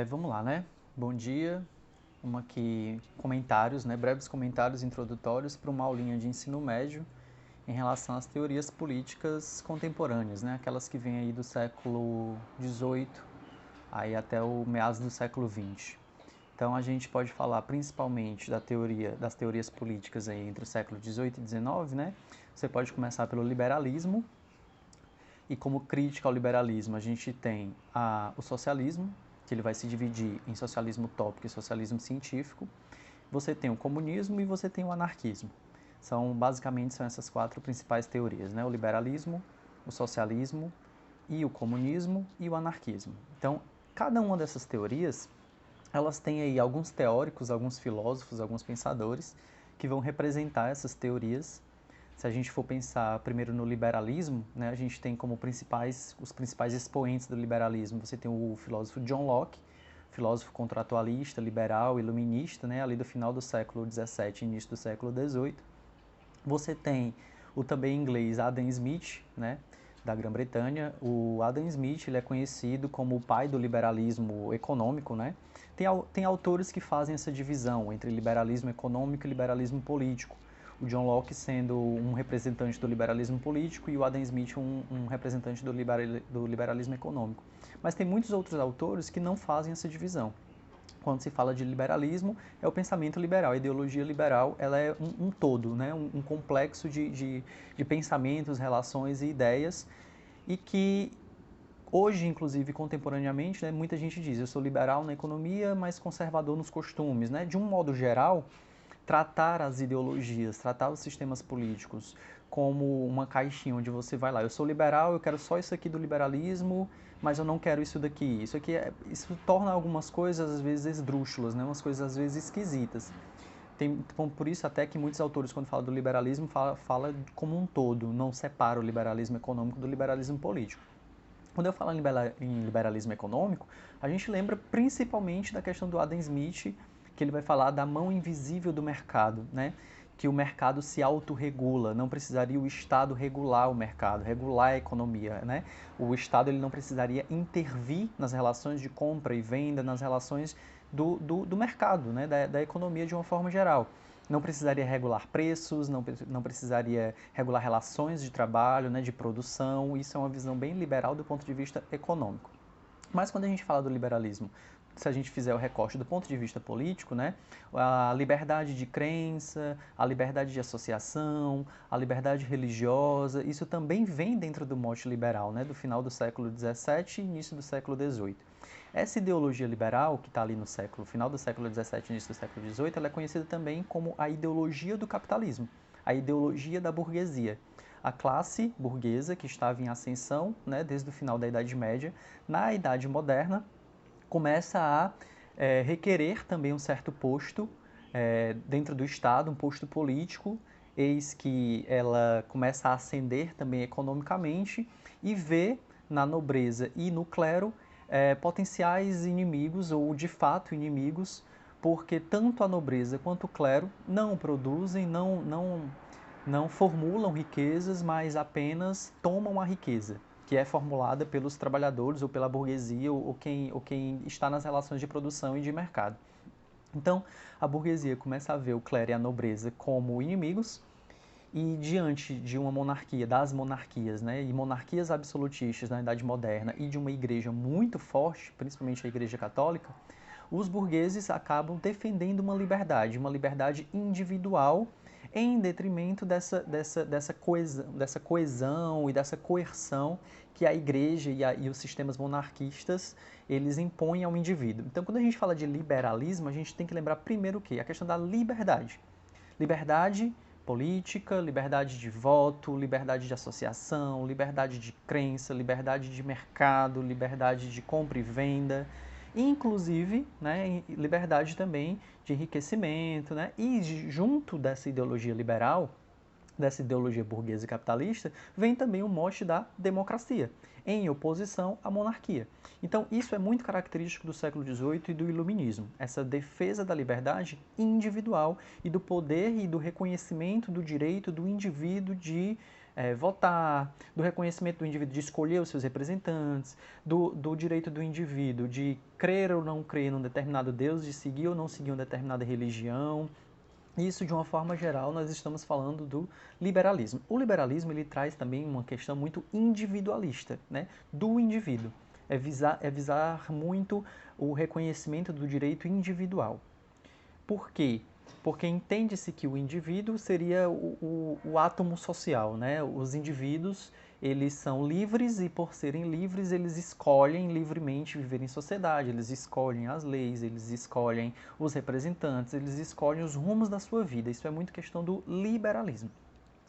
Vamos lá, né? Bom dia. Vamos aqui comentários, né? Breves comentários introdutórios para uma aulinha de ensino médio em relação às teorias políticas contemporâneas, né? Aquelas que vêm aí do século XVIII aí até o meados do século XX. Então a gente pode falar principalmente das teorias políticas aí entre o século XVIII e XIX, né? Você pode começar pelo liberalismo, e como crítica ao liberalismo, a gente tem o socialismo, que ele vai se dividir em socialismo utópico e socialismo científico. Você tem o comunismo e você tem o anarquismo. Basicamente, são essas quatro principais teorias, né? O liberalismo, o socialismo e o comunismo e o anarquismo. Então, cada uma dessas teorias, elas têm aí alguns teóricos, alguns filósofos, alguns pensadores que vão representar essas teorias. Se a gente for pensar primeiro no liberalismo, né, a gente tem como os principais expoentes do liberalismo, você tem o filósofo John Locke, filósofo contratualista, liberal, iluminista, né, ali do final do século XVII, início do século XVIII. Você tem o também inglês Adam Smith, né, da Grã-Bretanha. O Adam Smith, ele é conhecido como o pai do liberalismo econômico, né? Tem autores que fazem essa divisão entre liberalismo econômico e liberalismo político. O John Locke sendo um representante do liberalismo político e o Adam Smith um representante do liberalismo econômico. Mas tem muitos outros autores que não fazem essa divisão. Quando se fala de liberalismo, é o pensamento liberal. A ideologia liberal, ela é um todo, né? Um complexo de pensamentos, relações e ideias, e que hoje, inclusive, contemporaneamente, né, muita gente diz, eu sou liberal na economia, mas conservador nos costumes, né? De um modo geral, tratar as ideologias, tratar os sistemas políticos como uma caixinha onde você vai lá, eu sou liberal, eu quero só isso aqui do liberalismo, mas eu não quero isso daqui. Isso torna algumas coisas às vezes esdrúxulas, né? Umas coisas às vezes esquisitas. Por isso até que muitos autores, quando falam do liberalismo, fala como um todo, não separa o liberalismo econômico do liberalismo político. Quando eu falo em liberalismo econômico, a gente lembra principalmente da questão do Adam Smith, que ele vai falar da mão invisível do mercado, né? Que o mercado se autorregula, não precisaria o Estado regular o mercado, regular a economia, né? O Estado ele não precisaria intervir nas relações de compra e venda, nas relações do mercado, né? Da economia de uma forma geral. Não precisaria regular preços, não precisaria regular relações de trabalho, né, de produção. Isso é uma visão bem liberal do ponto de vista econômico. Mas quando a gente fala do liberalismo, se a gente fizer o recorte do ponto de vista político, né, a liberdade de crença, a liberdade de associação, a liberdade religiosa, isso também vem dentro do mote liberal, né, do final do século XVII e início do século XVIII. Essa ideologia liberal, que está ali no final do século XVII e início do século XVIII, ela é conhecida também como a ideologia do capitalismo, a ideologia da burguesia. A classe burguesa, que estava em ascensão, né, desde o final da Idade Média, na Idade Moderna, começa a requerer também um certo posto dentro do Estado, um posto político, eis que ela começa a ascender também economicamente e vê na nobreza e no clero potenciais inimigos ou de fato inimigos, porque tanto a nobreza quanto o clero não produzem, não formulam riquezas, mas apenas tomam a riqueza, que é formulada pelos trabalhadores ou pela burguesia ou quem está nas relações de produção e de mercado. Então, a burguesia começa a ver o clero e a nobreza como inimigos, e diante de uma monarquia, das monarquias, né, e monarquias absolutistas na Idade Moderna e de uma igreja muito forte, principalmente a Igreja Católica, os burgueses acabam defendendo uma liberdade individual em detrimento dessa coesão e dessa coerção que a igreja e os sistemas monarquistas eles impõem ao indivíduo. Então, quando a gente fala de liberalismo, a gente tem que lembrar primeiro o quê? A questão da liberdade. Liberdade política, liberdade de voto, liberdade de associação, liberdade de crença, liberdade de mercado, liberdade de compra e venda, inclusive, né, liberdade também de enriquecimento, né, e junto dessa ideologia liberal, dessa ideologia burguesa e capitalista, vem também o mote da democracia, em oposição à monarquia. Então, isso é muito característico do século XVIII e do iluminismo, essa defesa da liberdade individual e do poder e do reconhecimento do direito do indivíduo de votar, do reconhecimento do indivíduo de escolher os seus representantes, do direito do indivíduo de crer ou não crer num determinado Deus, de seguir ou não seguir uma determinada religião. Isso, de uma forma geral, nós estamos falando do liberalismo. O liberalismo ele traz também uma questão muito individualista, né, do indivíduo. É visar muito o reconhecimento do direito individual. Por quê? Porque entende-se que o indivíduo seria o átomo social, né? Os indivíduos, eles são livres e, por serem livres, eles escolhem livremente viver em sociedade, eles escolhem as leis, eles escolhem os representantes, eles escolhem os rumos da sua vida. Isso é muito questão do liberalismo.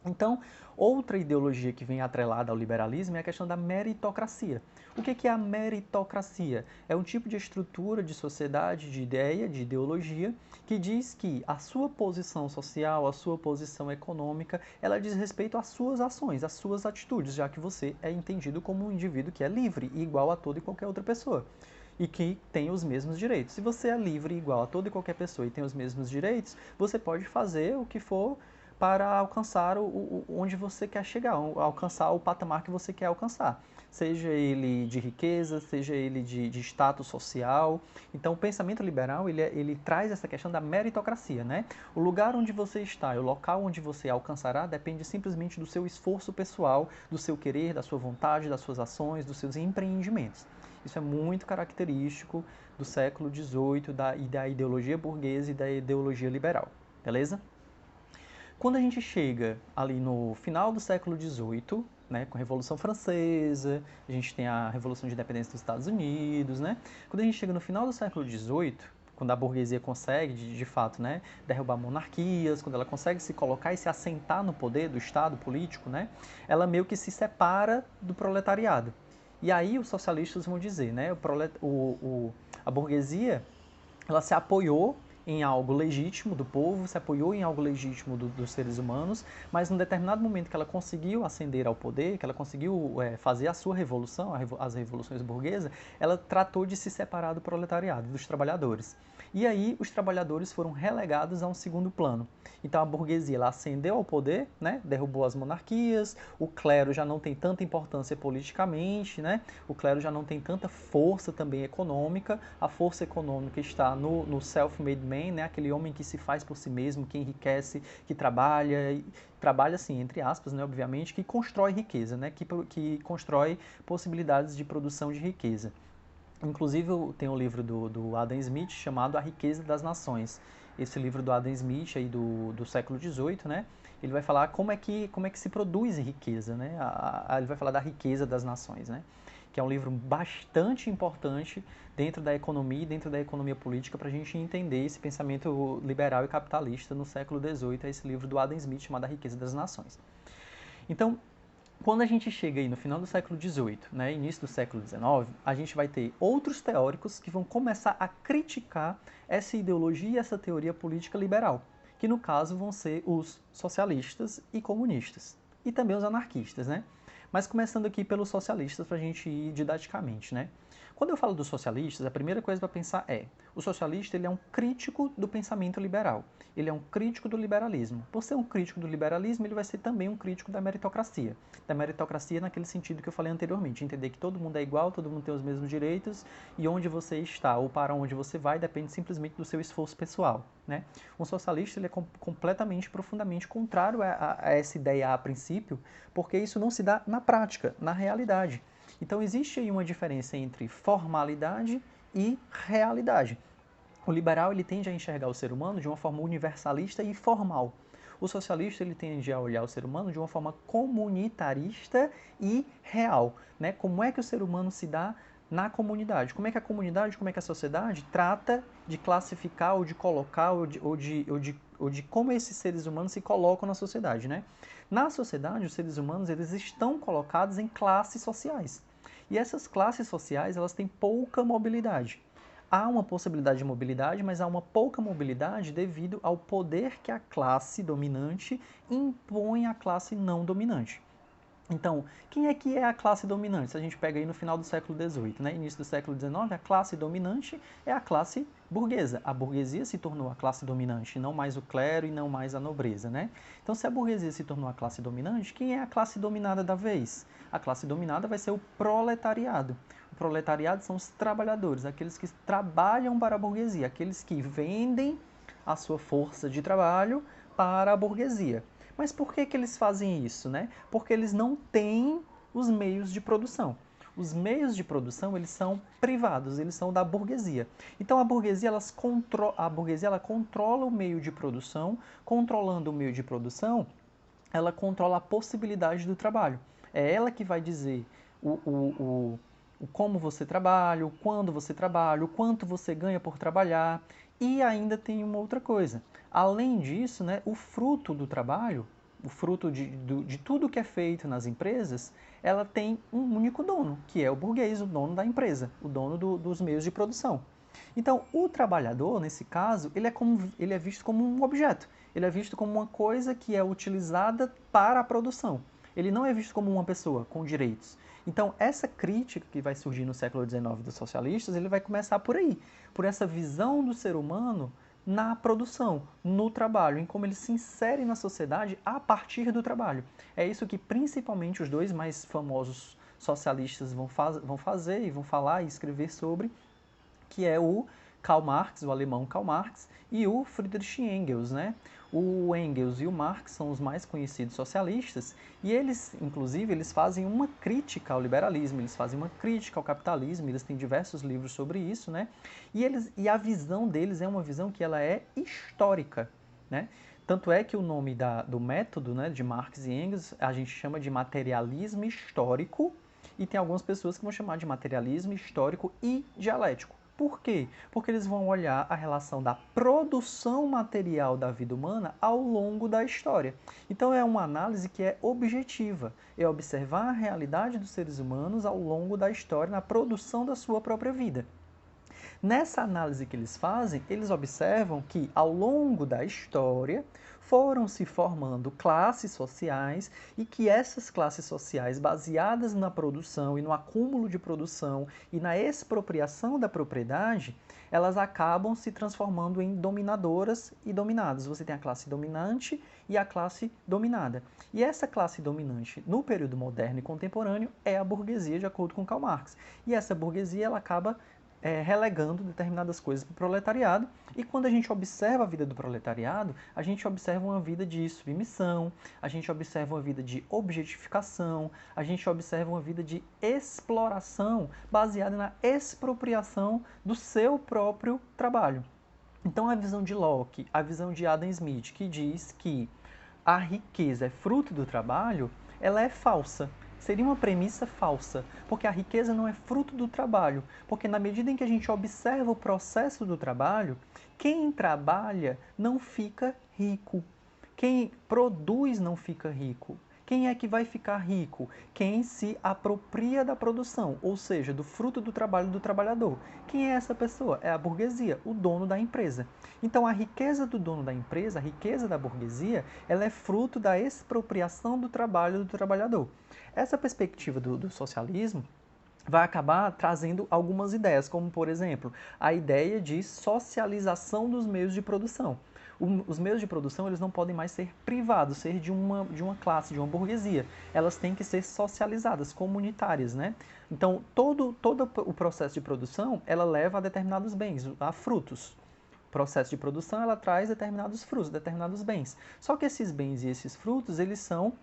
Então, outra ideologia que vem atrelada ao liberalismo é a questão da meritocracia. O que é a meritocracia? É um tipo de estrutura de sociedade, de ideia, de ideologia, que diz que a sua posição social, a sua posição econômica, ela diz respeito às suas ações, às suas atitudes, já que você é entendido como um indivíduo que é livre e igual a toda e qualquer outra pessoa. E que tem os mesmos direitos. Se você é livre e igual a toda e qualquer pessoa e tem os mesmos direitos, você pode fazer o que for para alcançar onde você quer chegar, alcançar o patamar que você quer alcançar. Seja ele de riqueza, seja ele de status social. Então, o pensamento liberal, ele traz essa questão da meritocracia, né? O lugar onde você está e o local onde você alcançará depende simplesmente do seu esforço pessoal, do seu querer, da sua vontade, das suas ações, dos seus empreendimentos. Isso é muito característico do século XVIII e da ideologia burguesa e da ideologia liberal, beleza? Quando a gente chega ali no final do século XVIII, né, com a Revolução Francesa, a gente tem a Revolução de Independência dos Estados Unidos, né? Quando a gente chega no final do século XVIII, quando a burguesia consegue, de fato, né, derrubar monarquias, quando ela consegue se colocar e se assentar no poder do Estado político, né, ela meio que se separa do proletariado. E aí os socialistas vão dizer, né, a burguesia, ela se apoiou em algo legítimo do povo, se apoiou em algo legítimo dos seres humanos, mas num determinado momento que ela conseguiu ascender ao poder, que ela conseguiu fazer a sua revolução, as revoluções burguesas, ela tratou de se separar do proletariado, dos trabalhadores. E aí os trabalhadores foram relegados a um segundo plano. Então a burguesia ela ascendeu ao poder, né, derrubou as monarquias, o clero já não tem tanta importância politicamente, né, o clero já não tem tanta força também econômica, a força econômica está no self-made man, né, aquele homem que se faz por si mesmo, que enriquece, que trabalha assim, entre aspas, né, obviamente, que constrói riqueza, né, que constrói possibilidades de produção de riqueza. Inclusive, tem um livro do Adam Smith chamado A Riqueza das Nações. Esse livro do Adam Smith, aí do século XVIII, né? Ele vai falar como é que se produz riqueza, né? Ele vai falar da riqueza das nações, né? Que é um livro bastante importante dentro da economia e dentro da economia política para a gente entender esse pensamento liberal e capitalista no século XVIII, é esse livro do Adam Smith chamado A Riqueza das Nações. Então, quando a gente chega aí no final do século XVIII, né, início do século XIX, a gente vai ter outros teóricos que vão começar a criticar essa ideologia e essa teoria política liberal, que no caso vão ser os socialistas e comunistas, e também os anarquistas, né? Mas começando aqui pelos socialistas para a gente ir didaticamente, né? Quando eu falo dos socialistas, a primeira coisa para pensar é, o socialista ele é um crítico do pensamento liberal, ele é um crítico do liberalismo. Por ser um crítico do liberalismo, ele vai ser também um crítico da meritocracia naquele sentido que eu falei anteriormente, entender que todo mundo é igual, todo mundo tem os mesmos direitos e onde você está ou para onde você vai depende simplesmente do seu esforço pessoal, né? Um socialista ele é completamente, profundamente contrário a essa ideia a princípio, porque isso não se dá na prática, na realidade. Então existe aí uma diferença entre formalidade e realidade. O liberal ele tende a enxergar o ser humano de uma forma universalista e formal. O socialista ele tende a olhar o ser humano de uma forma comunitarista e real, né? Como é que o ser humano se dá na comunidade? Como é que a comunidade, como é que a sociedade trata de classificar ou de colocar ou de como esses seres humanos se colocam na sociedade, né? Na sociedade, os seres humanos eles estão colocados em classes sociais. E essas classes sociais elas têm pouca mobilidade. Há uma possibilidade de mobilidade, mas há uma pouca mobilidade devido ao poder que a classe dominante impõe à classe não dominante. Então, quem é que é a classe dominante? Se a gente pega aí no final do século XVIII, né, início do século XIX, a classe dominante é a classe burguesa. A burguesia se tornou a classe dominante, não mais o clero e não mais a nobreza, né? Então, se a burguesia se tornou a classe dominante, quem é a classe dominada da vez? A classe dominada vai ser o proletariado. O proletariado são os trabalhadores, aqueles que trabalham para a burguesia, aqueles que vendem a sua força de trabalho para a burguesia. Mas por que que eles fazem isso, né? Porque eles não têm os meios de produção. Os meios de produção, eles são privados, eles são da burguesia. Então a burguesia ela controla o meio de produção, controlando o meio de produção, ela controla a possibilidade do trabalho. É ela que vai dizer o como você trabalha, o quando você trabalha, o quanto você ganha por trabalhar. E ainda tem uma outra coisa. Além disso, né, o fruto do trabalho, o fruto de tudo que é feito nas empresas, ela tem um único dono, que é o burguês, o dono da empresa, o dono dos meios de produção. Então, o trabalhador, nesse caso, ele é visto como um objeto. Ele é visto como uma coisa que é utilizada para a produção. Ele não é visto como uma pessoa com direitos. Então, essa crítica que vai surgir no século XIX dos socialistas, ele vai começar por aí, por essa visão do ser humano na produção, no trabalho, em como ele se insere na sociedade a partir do trabalho. É isso que principalmente os dois mais famosos socialistas vão fazer e vão falar e escrever sobre, que é o Karl Marx, o alemão Karl Marx, e o Friedrich Engels, né? O Engels e o Marx são os mais conhecidos socialistas e eles, inclusive, eles fazem uma crítica ao liberalismo, eles fazem uma crítica ao capitalismo, eles têm diversos livros sobre isso, né? E a visão deles é uma visão que ela é histórica, né? Tanto é que o nome do método, né, de Marx e Engels a gente chama de materialismo histórico e tem algumas pessoas que vão chamar de materialismo histórico e dialético. Por quê? Porque eles vão olhar a relação da produção material da vida humana ao longo da história. Então é uma análise que é objetiva, é observar a realidade dos seres humanos ao longo da história, na produção da sua própria vida. Nessa análise que eles fazem, eles observam que ao longo da história foram se formando classes sociais e que essas classes sociais, baseadas na produção e no acúmulo de produção e na expropriação da propriedade, elas acabam se transformando em dominadoras e dominados. Você tem a classe dominante e a classe dominada. E essa classe dominante, no período moderno e contemporâneo, é a burguesia, de acordo com Karl Marx. E essa burguesia, ela acaba relegando determinadas coisas para o proletariado. E quando a gente observa a vida do proletariado, a gente observa uma vida de submissão, a gente observa uma vida de objetificação, a gente observa uma vida de exploração baseada na expropriação do seu próprio trabalho. Então a visão de Locke, a visão de Adam Smith, que diz que a riqueza é fruto do trabalho, ela é falsa. Seria uma premissa falsa, porque a riqueza não é fruto do trabalho, porque na medida em que a gente observa o processo do trabalho, quem trabalha não fica rico, quem produz não fica rico. Quem é que vai ficar rico? Quem se apropria da produção, ou seja, do fruto do trabalho do trabalhador. Quem é essa pessoa? É a burguesia, o dono da empresa. Então a riqueza do dono da empresa, a riqueza da burguesia, ela é fruto da expropriação do trabalho do trabalhador. Essa perspectiva do socialismo vai acabar trazendo algumas ideias, como, por exemplo, a ideia de socialização dos meios de produção. Os meios de produção eles não podem mais ser privados, ser de uma classe, de uma burguesia. Elas têm que ser socializadas, comunitárias, né? Então, todo o processo de produção, ela leva a determinados bens, a frutos. O processo de produção, ela traz determinados frutos, determinados bens. Só que esses bens e esses frutos, eles são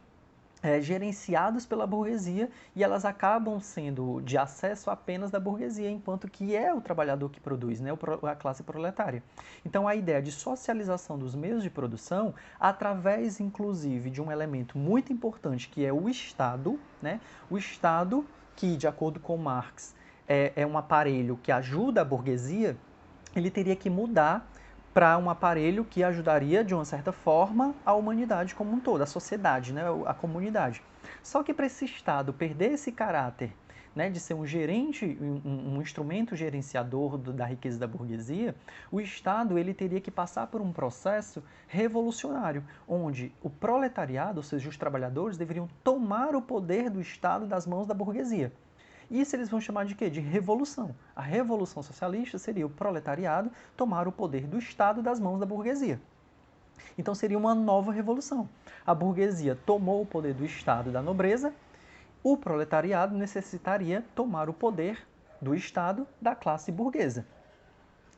gerenciados pela burguesia e elas acabam sendo de acesso apenas da burguesia, enquanto que é o trabalhador que produz, né, a classe proletária. Então a ideia de socialização dos meios de produção, através inclusive de um elemento muito importante que é o Estado, né, o Estado que, de acordo com Marx, é um aparelho que ajuda a burguesia, ele teria que mudar para um aparelho que ajudaria, de uma certa forma, a humanidade como um todo, a sociedade, né, a comunidade. Só que para esse Estado perder esse caráter né, de ser um gerente, um instrumento gerenciador da riqueza da burguesia, o Estado ele teria que passar por um processo revolucionário, onde o proletariado, ou seja, os trabalhadores, deveriam tomar o poder do Estado das mãos da burguesia. Isso eles vão chamar de quê? De revolução. A revolução socialista seria o proletariado tomar o poder do Estado das mãos da burguesia. Então seria uma nova revolução. A burguesia tomou o poder do Estado e da nobreza, o proletariado necessitaria tomar o poder do Estado da classe burguesa.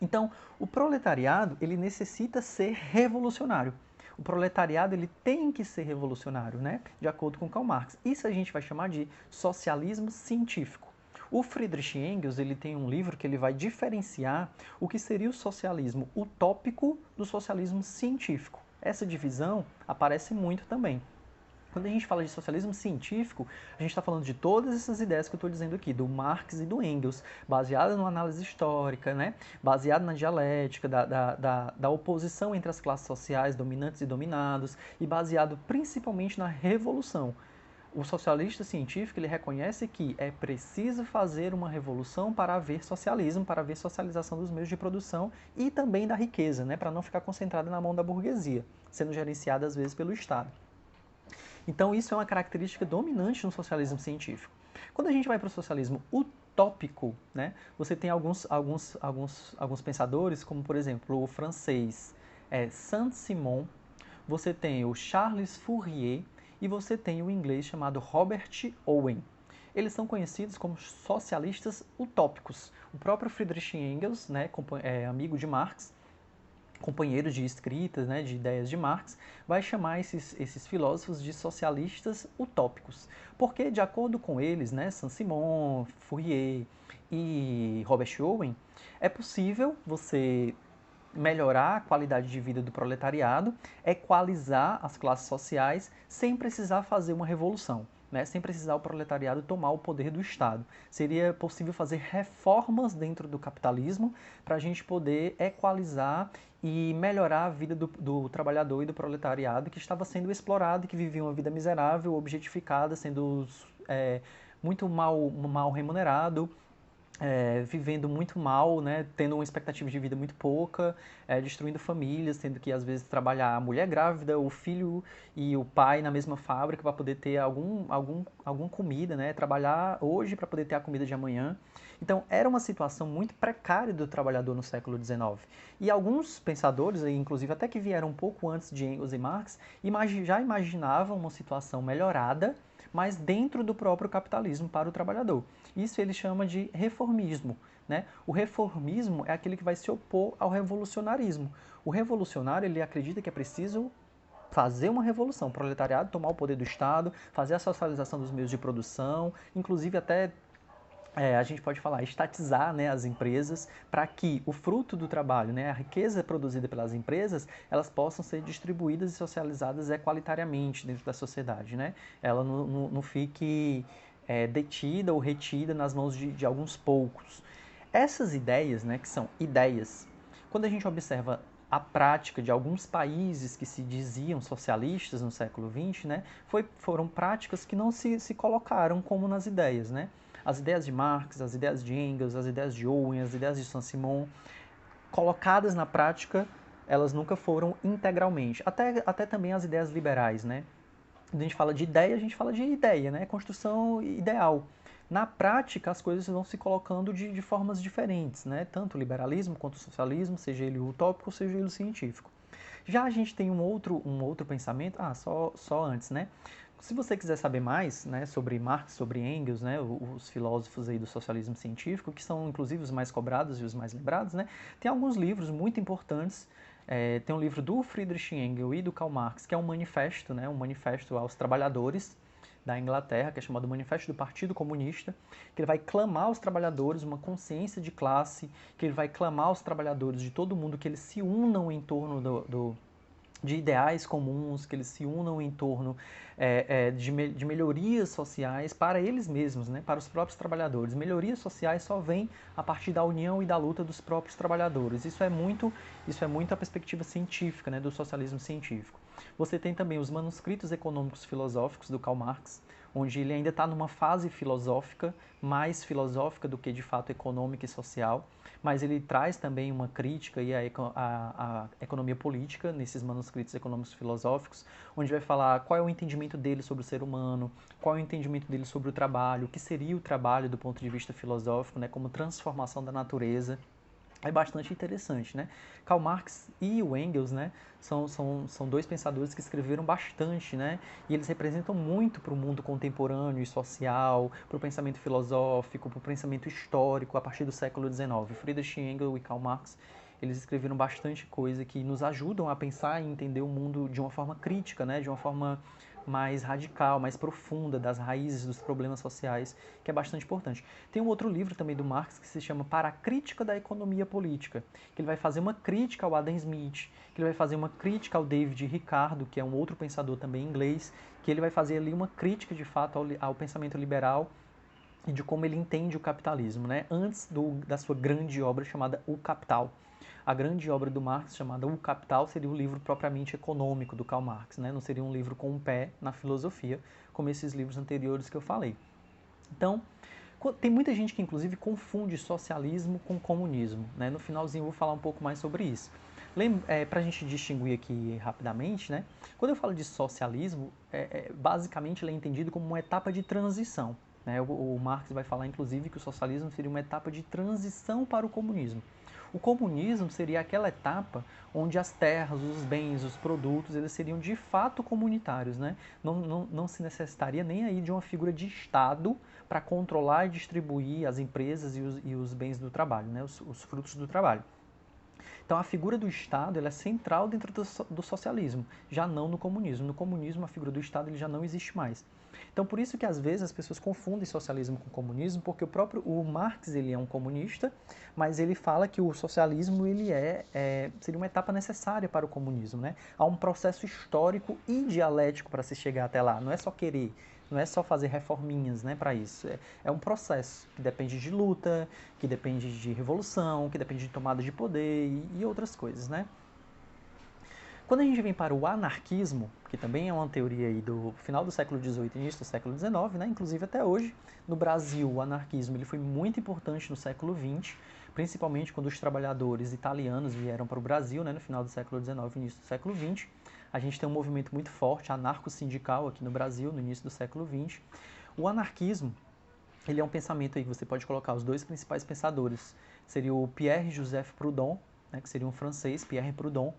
Então, o proletariado ele necessita ser revolucionário. O proletariado ele tem que ser revolucionário, né? De acordo com Karl Marx. Isso a gente vai chamar de socialismo científico. O Friedrich Engels ele tem um livro que ele vai diferenciar o que seria o socialismo utópico do socialismo científico. Essa divisão aparece muito também. Quando a gente fala de socialismo científico, a gente está falando de todas essas ideias que eu estou dizendo aqui, do Marx e do Engels, baseada numa análise histórica, né? Baseada na dialética, da oposição entre as classes sociais dominantes e dominados, e baseado principalmente na revolução. O socialista científico ele reconhece que é preciso fazer uma revolução para haver socialismo, para haver socialização dos meios de produção e também da riqueza, né? Para não ficar concentrada na mão da burguesia, sendo gerenciada às vezes pelo Estado. Então, isso é uma característica dominante no socialismo científico. Quando a gente vai para o socialismo utópico, né, você tem alguns pensadores, como, por exemplo, o francês Saint-Simon, você tem o Charles Fourier e você tem o inglês chamado Robert Owen. Eles são conhecidos como socialistas utópicos. O próprio Friedrich Engels, né, amigo de Marx, companheiro de escritas, né, de ideias de Marx, vai chamar esses filósofos de socialistas utópicos. Porque, de acordo com eles, né, Saint-Simon, Fourier e Robert Owen, é possível você melhorar a qualidade de vida do proletariado, equalizar as classes sociais, sem precisar fazer uma revolução. Né, sem precisar o proletariado tomar o poder do Estado. Seria possível fazer reformas dentro do capitalismo para a gente poder equalizar e melhorar a vida do trabalhador e do proletariado que estava sendo explorado, que vivia uma vida miserável, objetificada, sendo muito mal remunerado, vivendo muito mal, né, tendo uma expectativa de vida muito pouca, destruindo famílias, tendo que às vezes trabalhar a mulher grávida, o filho e o pai na mesma fábrica para poder ter alguma comida, né, trabalhar hoje para poder ter a comida de amanhã. Então era uma situação muito precária do trabalhador no século XIX. E alguns pensadores, inclusive até que vieram um pouco antes de Engels e Marx, já imaginavam uma situação melhorada, mas dentro do próprio capitalismo para o trabalhador. Isso ele chama de reformismo. Né? O reformismo é aquele que vai se opor ao revolucionarismo. O revolucionário ele acredita que é preciso fazer uma revolução, o proletariado tomar o poder do Estado, fazer a socialização dos meios de produção, inclusive até a gente pode falar, estatizar, né, as empresas para que o fruto do trabalho, né, a riqueza produzida pelas empresas, elas possam ser distribuídas e socializadas equalitariamente dentro da sociedade. Né? Ela não fique detida ou retida nas mãos de alguns poucos. Essas ideias, né, que são ideias, quando a gente observa a prática de alguns países que se diziam socialistas no século XX, né, foram práticas que não se colocaram como nas ideias. Né? As ideias de Marx, as ideias de Engels, as ideias de Owen, as ideias de Saint-Simon, colocadas na prática, elas nunca foram integralmente. Até também as ideias liberais, né? Quando a gente fala de ideia, a gente fala de ideia, né? Construção ideal. Na prática, as coisas vão se colocando de formas diferentes, né? Tanto o liberalismo quanto o socialismo, seja ele utópico, seja ele científico. Já a gente tem um outro pensamento, só antes, né? Se você quiser saber mais, né, sobre Marx, sobre Engels, né, os filósofos aí do socialismo científico, que são inclusive os mais cobrados e os mais lembrados, né, tem alguns livros muito importantes. Tem um livro do Friedrich Engels e do Karl Marx, que é um manifesto, né, um manifesto aos trabalhadores da Inglaterra, que é chamado Manifesto do Partido Comunista, que ele vai clamar aos trabalhadores uma consciência de classe, que ele vai clamar aos trabalhadores de todo mundo que eles se unam em torno de ideais comuns, que eles se unam em torno de melhorias sociais para eles mesmos, né, para os próprios trabalhadores. Melhorias sociais só vêm a partir da união e da luta dos próprios trabalhadores. Isso é muito a perspectiva científica, né, do socialismo científico. Você tem também os manuscritos econômicos filosóficos do Karl Marx. onde ele ainda está numa fase filosófica, mais filosófica do que de fato econômica e social, mas ele traz também uma crítica à economia política nesses manuscritos econômicos filosóficos, onde vai falar qual é o entendimento dele sobre o ser humano, qual é o entendimento dele sobre o trabalho, o que seria o trabalho do ponto de vista filosófico, né, como transformação da natureza. É bastante interessante, né? Karl Marx e o Engels, né, são dois pensadores que escreveram bastante, né? E eles representam muito para o mundo contemporâneo e social, para o pensamento filosófico, para o pensamento histórico a partir do século XIX. Friedrich Engels e Karl Marx, eles escreveram bastante coisa que nos ajudam a pensar e entender o mundo de uma forma crítica, né? De uma forma mais radical, mais profunda das raízes dos problemas sociais, que é bastante importante. Tem um outro livro também do Marx que se chama Para a Crítica da Economia Política, que ele vai fazer uma crítica ao Adam Smith, que ele vai fazer uma crítica ao David Ricardo, que é um outro pensador também inglês, que ele vai fazer ali uma crítica de fato ao pensamento liberal e de como ele entende o capitalismo, né? Antes da sua grande obra chamada O Capital. A grande obra do Marx, chamada O Capital, seria o livro propriamente econômico do Karl Marx, né? Não seria um livro com um pé na filosofia, como esses livros anteriores que eu falei. Então, tem muita gente que, inclusive, confunde socialismo com comunismo, né? No finalzinho eu vou falar um pouco mais sobre isso. Para a gente distinguir aqui rapidamente, né? Quando eu falo de socialismo, basicamente ele é entendido como uma etapa de transição. Né? O Marx vai falar, inclusive, que o socialismo seria uma etapa de transição para o comunismo. O comunismo seria aquela etapa onde as terras, os bens, os produtos, eles seriam de fato comunitários, né? Não se necessitaria nem aí de uma figura de Estado para controlar e distribuir as empresas e os bens do trabalho, né? Os frutos do trabalho. Então, a figura do Estado ela é central dentro do socialismo, já não no comunismo. No comunismo, a figura do Estado ele já não existe mais. Então, por isso que às vezes as pessoas confundem socialismo com comunismo, porque o Marx ele é um comunista, mas ele fala que o socialismo ele seria uma etapa necessária para o comunismo, né? Há um processo histórico e dialético para se chegar até lá. Não é só querer, não é só fazer reforminhas, né, para isso. É um processo que depende de luta, que depende de revolução, que depende de tomada de poder e outras coisas, né? Quando a gente vem para o anarquismo, que também é uma teoria aí do final do século XVIII e início do século XIX, né? Inclusive até hoje, no Brasil, o anarquismo ele foi muito importante no século XX, principalmente quando os trabalhadores italianos vieram para o Brasil, né? No final do século XIX e início do século XX. A gente tem um movimento muito forte, anarco-sindical aqui no Brasil, no início do século XX. O anarquismo, ele é um pensamento aí que você pode colocar os dois principais pensadores. Seria o Pierre-Joseph Proudhon, né, que seria um francês, Pierre Proudhon,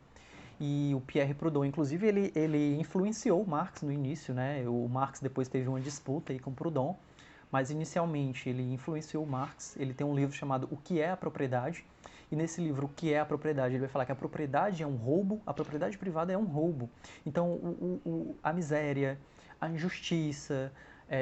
e o Pierre Proudhon, inclusive, ele influenciou o Marx no início, né? O Marx depois teve uma disputa aí com o Proudhon, mas inicialmente ele influenciou o Marx. Ele tem um livro chamado O que é a Propriedade, e nesse livro, O que é a Propriedade, ele vai falar que a propriedade é um roubo, a propriedade privada é um roubo. Então, a miséria, a injustiça,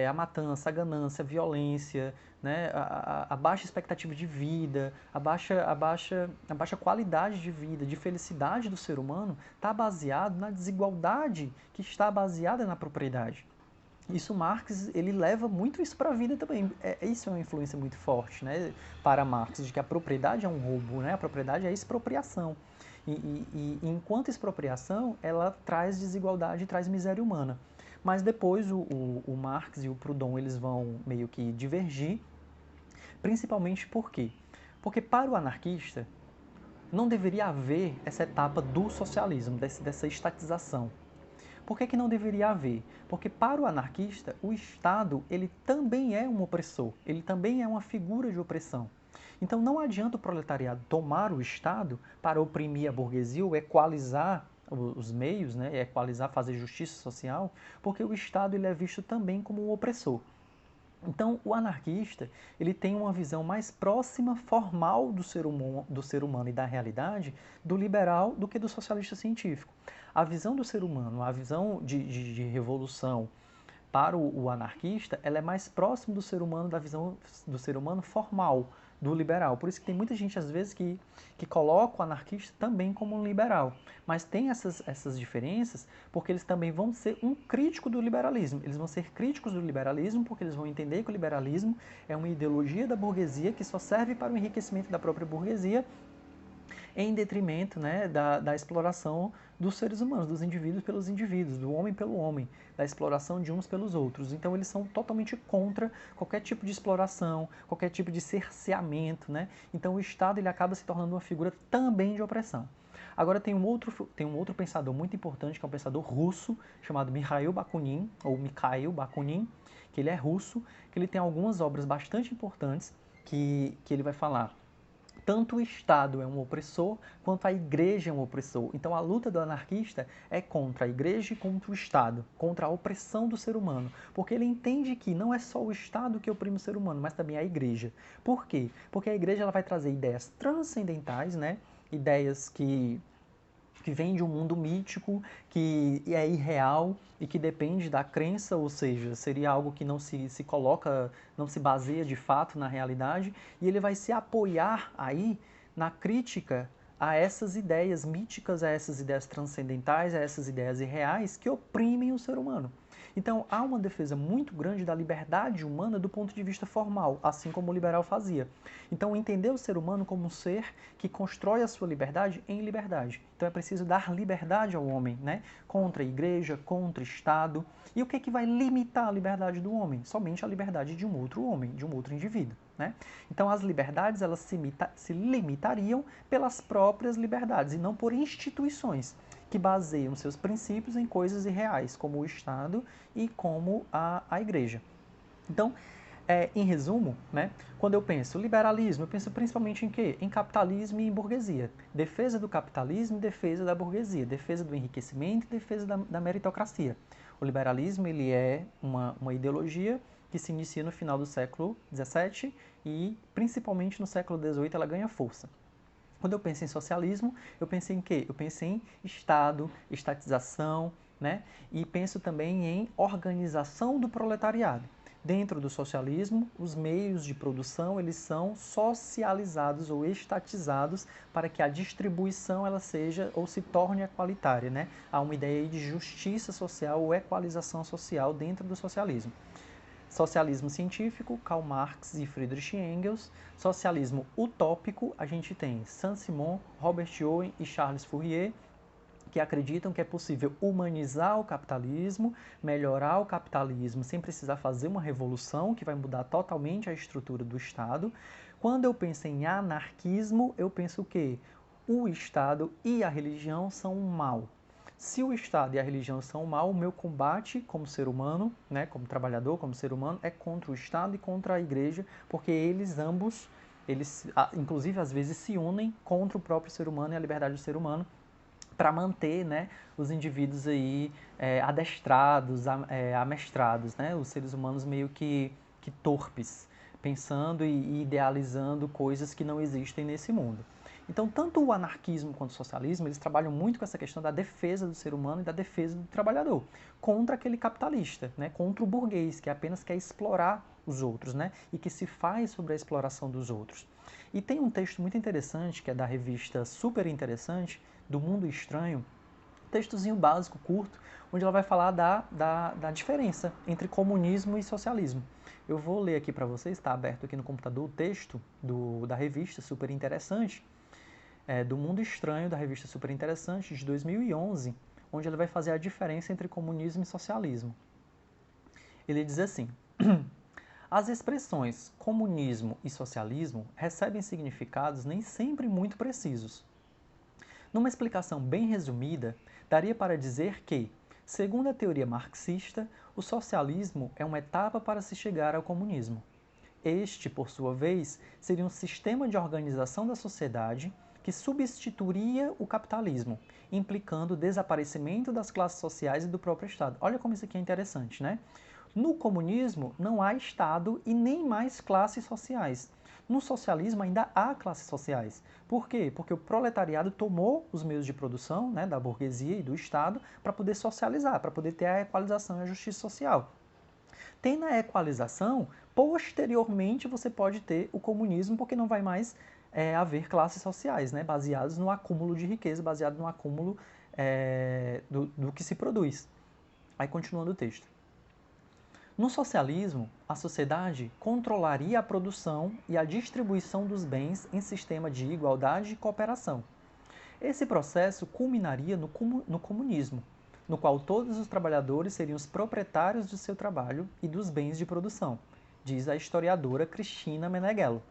a matança, a ganância, a violência, né, a baixa expectativa de vida, a baixa qualidade de vida, de felicidade do ser humano, está baseado na desigualdade que está baseada na propriedade. Isso Marx, ele leva muito isso para a vida também. Isso é uma influência muito forte, né, para Marx, de que a propriedade é um roubo, né, a propriedade é expropriação. E enquanto expropriação, ela traz desigualdade e traz miséria humana. Mas depois o Marx e o Proudhon eles vão meio que divergir, principalmente por quê? Porque para o anarquista não deveria haver essa etapa do socialismo, dessa estatização. Por que não deveria haver? Porque para o anarquista, o Estado ele também é um opressor, ele também é uma figura de opressão. Então não adianta o proletariado tomar o Estado para oprimir a burguesia ou equalizar os meios, né, equalizar, fazer justiça social, porque o Estado ele é visto também como um opressor. Então, o anarquista ele tem uma visão mais próxima, formal do ser humano e da realidade do liberal do que do socialista científico. A visão do ser humano, a visão de revolução para o anarquista, ela é mais próxima do ser humano, da visão do ser humano formal, do liberal. Por isso que tem muita gente, às vezes, que coloca o anarquista também como um liberal. Mas tem essas diferenças porque eles também vão ser um crítico do liberalismo. Eles vão ser críticos do liberalismo porque eles vão entender que o liberalismo é uma ideologia da burguesia que só serve para o enriquecimento da própria burguesia em detrimento, né, da exploração dos seres humanos, dos indivíduos pelos indivíduos, do homem pelo homem, da exploração de uns pelos outros. Então eles são totalmente contra qualquer tipo de exploração, qualquer tipo de cerceamento, né? Então o Estado ele acaba se tornando uma figura também de opressão. Agora tem um outro pensador muito importante, que é um pensador russo, chamado Mikhail Bakunin, ou Mikhail Bakunin, que ele é russo, que ele tem algumas obras bastante importantes que ele vai falar. Tanto o Estado é um opressor, quanto a Igreja é um opressor. Então a luta do anarquista é contra a Igreja e contra o Estado, contra a opressão do ser humano. Porque ele entende que não é só o Estado que oprime o ser humano, mas também a Igreja. Por quê? Porque a Igreja ela vai trazer ideias transcendentais, né? Ideias que vem de um mundo mítico, que é irreal e que depende da crença, ou seja, seria algo que não se coloca, não se baseia de fato na realidade, e ele vai se apoiar aí na crítica a essas ideias míticas, a essas ideias transcendentais, a essas ideias irreais que oprimem o ser humano. Então, há uma defesa muito grande da liberdade humana do ponto de vista formal, assim como o liberal fazia. Então, entender o ser humano como um ser que constrói a sua liberdade em liberdade. Então, é preciso dar liberdade ao homem, né? Contra a igreja, contra o Estado. E o que é que vai limitar a liberdade do homem? Somente a liberdade de um outro homem, de um outro indivíduo, né? Então, as liberdades elas se limitariam pelas próprias liberdades e não por instituições que baseiam seus princípios em coisas irreais, como o Estado e como a Igreja. Então, em resumo, né, quando eu penso liberalismo, eu penso principalmente em quê? Em capitalismo e em burguesia. Defesa do capitalismo e defesa da burguesia. Defesa do enriquecimento e defesa da meritocracia. O liberalismo ele é uma ideologia que se inicia no final do século XVII e, principalmente no século XVIII, ela ganha força. Quando eu penso em socialismo, eu penso em quê? Eu penso em Estado, estatização, né? E penso também em organização do proletariado. Dentro do socialismo, os meios de produção eles são socializados ou estatizados para que a distribuição ela seja ou se torne equalitária, né? Há uma ideia de justiça social ou equalização social dentro do socialismo. Socialismo científico, Karl Marx e Friedrich Engels. Socialismo utópico, a gente tem Saint-Simon, Robert Owen e Charles Fourier, que acreditam que é possível humanizar o capitalismo, melhorar o capitalismo sem precisar fazer uma revolução que vai mudar totalmente a estrutura do Estado. Quando eu penso em anarquismo, eu penso o quê? O Estado e a religião são um mal. Se o Estado e a religião são o mal, o meu combate como ser humano, né, como trabalhador, como ser humano, é contra o Estado e contra a Igreja, porque eles ambos, inclusive às vezes se unem contra o próprio ser humano e a liberdade do ser humano, para manter, né, os indivíduos aí adestrados, amestrados, né, os seres humanos meio que torpes, pensando e idealizando coisas que não existem nesse mundo. Então, tanto o anarquismo quanto o socialismo, eles trabalham muito com essa questão da defesa do ser humano e da defesa do trabalhador, contra aquele capitalista, né, contra o burguês, que apenas quer explorar os outros, né, e que se faz sobre a exploração dos outros. E tem um texto muito interessante, que é da revista Super Interessante, do Mundo Estranho, textozinho básico, curto, onde ela vai falar da diferença entre comunismo e socialismo. Eu vou ler aqui para vocês, está aberto aqui no computador o texto da revista Super Interessante, do Mundo Estranho, da revista Super Interessante, de 2011, onde ele vai fazer a diferença entre comunismo e socialismo. Ele diz assim: as expressões comunismo e socialismo recebem significados nem sempre muito precisos. Numa explicação bem resumida, daria para dizer que, segundo a teoria marxista, o socialismo é uma etapa para se chegar ao comunismo. Este, por sua vez, seria um sistema de organização da sociedade que substituiria o capitalismo, implicando o desaparecimento das classes sociais e do próprio Estado. Olha como isso aqui é interessante, né? No comunismo não há Estado e nem mais classes sociais. No socialismo ainda há classes sociais. Por quê? Porque o proletariado tomou os meios de produção, né, da burguesia e do Estado para poder socializar, para poder ter a equalização e a justiça social. Tendo a equalização, posteriormente você pode ter o comunismo, porque não vai mais haver classes sociais, né, baseadas no acúmulo de riqueza, baseado no acúmulo do que se produz. Aí continuando o texto. No socialismo, a sociedade controlaria a produção e a distribuição dos bens em sistema de igualdade e cooperação. Esse processo culminaria no comunismo, no qual todos os trabalhadores seriam os proprietários de seu trabalho e dos bens de produção, diz a historiadora Cristina Meneghello.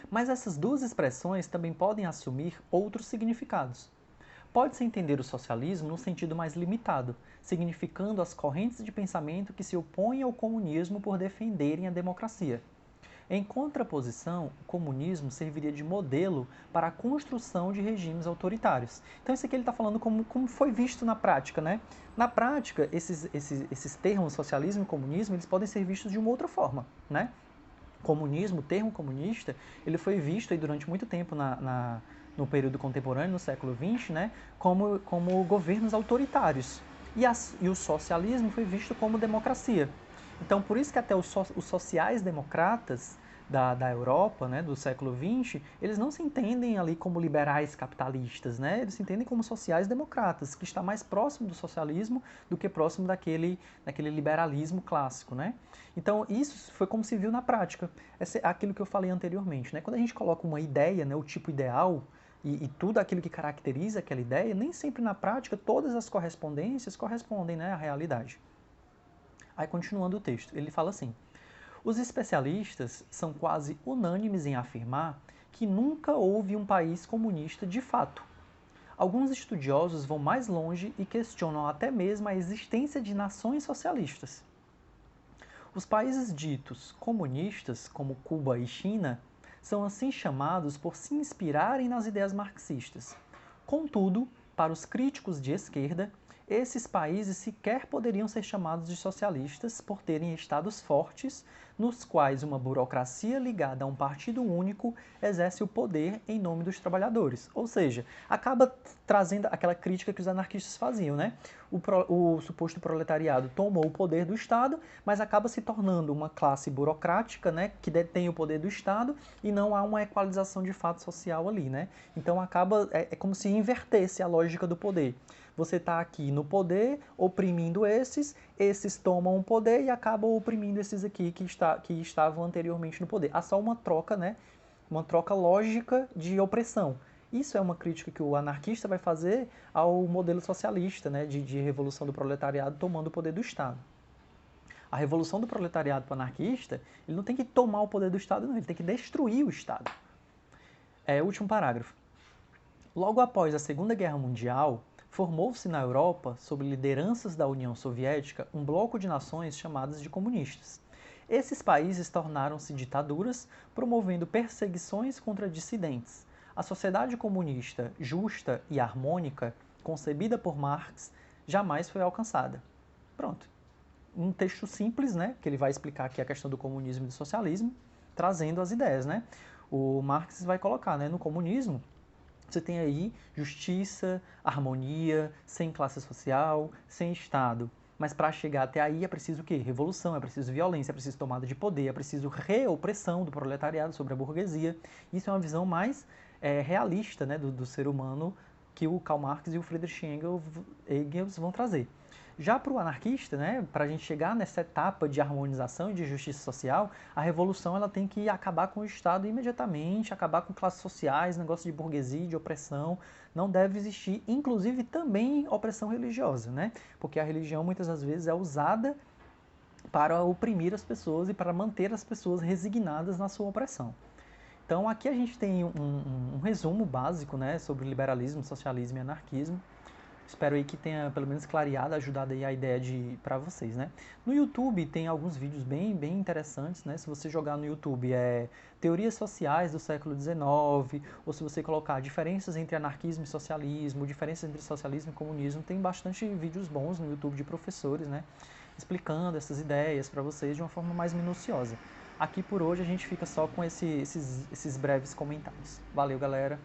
Mas essas duas expressões também podem assumir outros significados. Pode-se entender o socialismo num sentido mais limitado, significando as correntes de pensamento que se opõem ao comunismo por defenderem a democracia. Em contraposição, o comunismo serviria de modelo para a construção de regimes autoritários. Então, isso aqui ele está falando como foi visto na prática, né? Na prática, esses termos, socialismo e comunismo, eles podem ser vistos de uma outra forma, né? Comunismo, o termo comunista, ele foi visto aí durante muito tempo no período contemporâneo, no século XX, né, como governos autoritários. E o socialismo foi visto como democracia. Então, por isso que até os sociais-democratas da Europa, né, do século XX, eles não se entendem ali como liberais capitalistas, né? Eles se entendem como sociais-democratas, que está mais próximo do socialismo do que próximo daquele liberalismo clássico, né? Então, isso foi como se viu na prática. É aquilo que eu falei anteriormente, né? Quando a gente coloca uma ideia, né, o tipo ideal, e tudo aquilo que caracteriza aquela ideia, nem sempre na prática todas as correspondências correspondem, né, à realidade. Aí, continuando o texto, ele fala assim: os especialistas são quase unânimes em afirmar que nunca houve um país comunista de fato. Alguns estudiosos vão mais longe e questionam até mesmo a existência de nações socialistas. Os países ditos comunistas, como Cuba e China, são assim chamados por se inspirarem nas ideias marxistas. Contudo, para os críticos de esquerda, esses países sequer poderiam ser chamados de socialistas por terem estados fortes, nos quais uma burocracia ligada a um partido único exerce o poder em nome dos trabalhadores. Ou seja, acaba trazendo aquela crítica que os anarquistas faziam, né? O suposto proletariado tomou o poder do Estado, mas acaba se tornando uma classe burocrática, né, que detém o poder do Estado e não há uma equalização de fato social ali, né? Então acaba, é como se invertesse a lógica do poder. Você está aqui no poder, oprimindo esses tomam o poder e acabam oprimindo esses aqui que estavam anteriormente no poder. Há só uma troca, né? Uma troca lógica de opressão. Isso é uma crítica que o anarquista vai fazer ao modelo socialista, né? De revolução do proletariado tomando o poder do Estado. A revolução do proletariado para o anarquista, ele não tem que tomar o poder do Estado, não, ele tem que destruir o Estado. Último parágrafo. Logo após a Segunda Guerra Mundial, formou-se na Europa, sob lideranças da União Soviética, um bloco de nações chamadas de comunistas. Esses países tornaram-se ditaduras, promovendo perseguições contra dissidentes. A sociedade comunista justa e harmônica, concebida por Marx, jamais foi alcançada. Pronto. Um texto simples, né, que ele vai explicar aqui a questão do comunismo e do socialismo, trazendo as ideias, né? O Marx vai colocar, né, no comunismo, você tem aí justiça, harmonia, sem classe social, sem Estado. Mas para chegar até aí é preciso o quê? Revolução, é preciso violência, é preciso tomada de poder, é preciso reopressão do proletariado sobre a burguesia. Isso é uma visão mais realista, né, do ser humano que o Karl Marx e o Friedrich Engels vão trazer. Já para o anarquista, né, para a gente chegar nessa etapa de harmonização e de justiça social, a revolução ela tem que acabar com o Estado imediatamente, acabar com classes sociais, negócio de burguesia, de opressão, não deve existir, inclusive também opressão religiosa, né, porque a religião muitas das vezes é usada para oprimir as pessoas e para manter as pessoas resignadas na sua opressão. Então aqui a gente tem um resumo básico, né, sobre liberalismo, socialismo e anarquismo. Espero aí que tenha pelo menos clareado, ajudado aí a ideia para vocês, né? No YouTube tem alguns vídeos bem interessantes, né? Se você jogar no YouTube Teorias Sociais do século XIX, ou se você colocar diferenças entre anarquismo e socialismo, diferenças entre socialismo e comunismo, tem bastante vídeos bons no YouTube de professores, né? Explicando essas ideias para vocês de uma forma mais minuciosa. Aqui por hoje a gente fica só com esses breves comentários. Valeu, galera!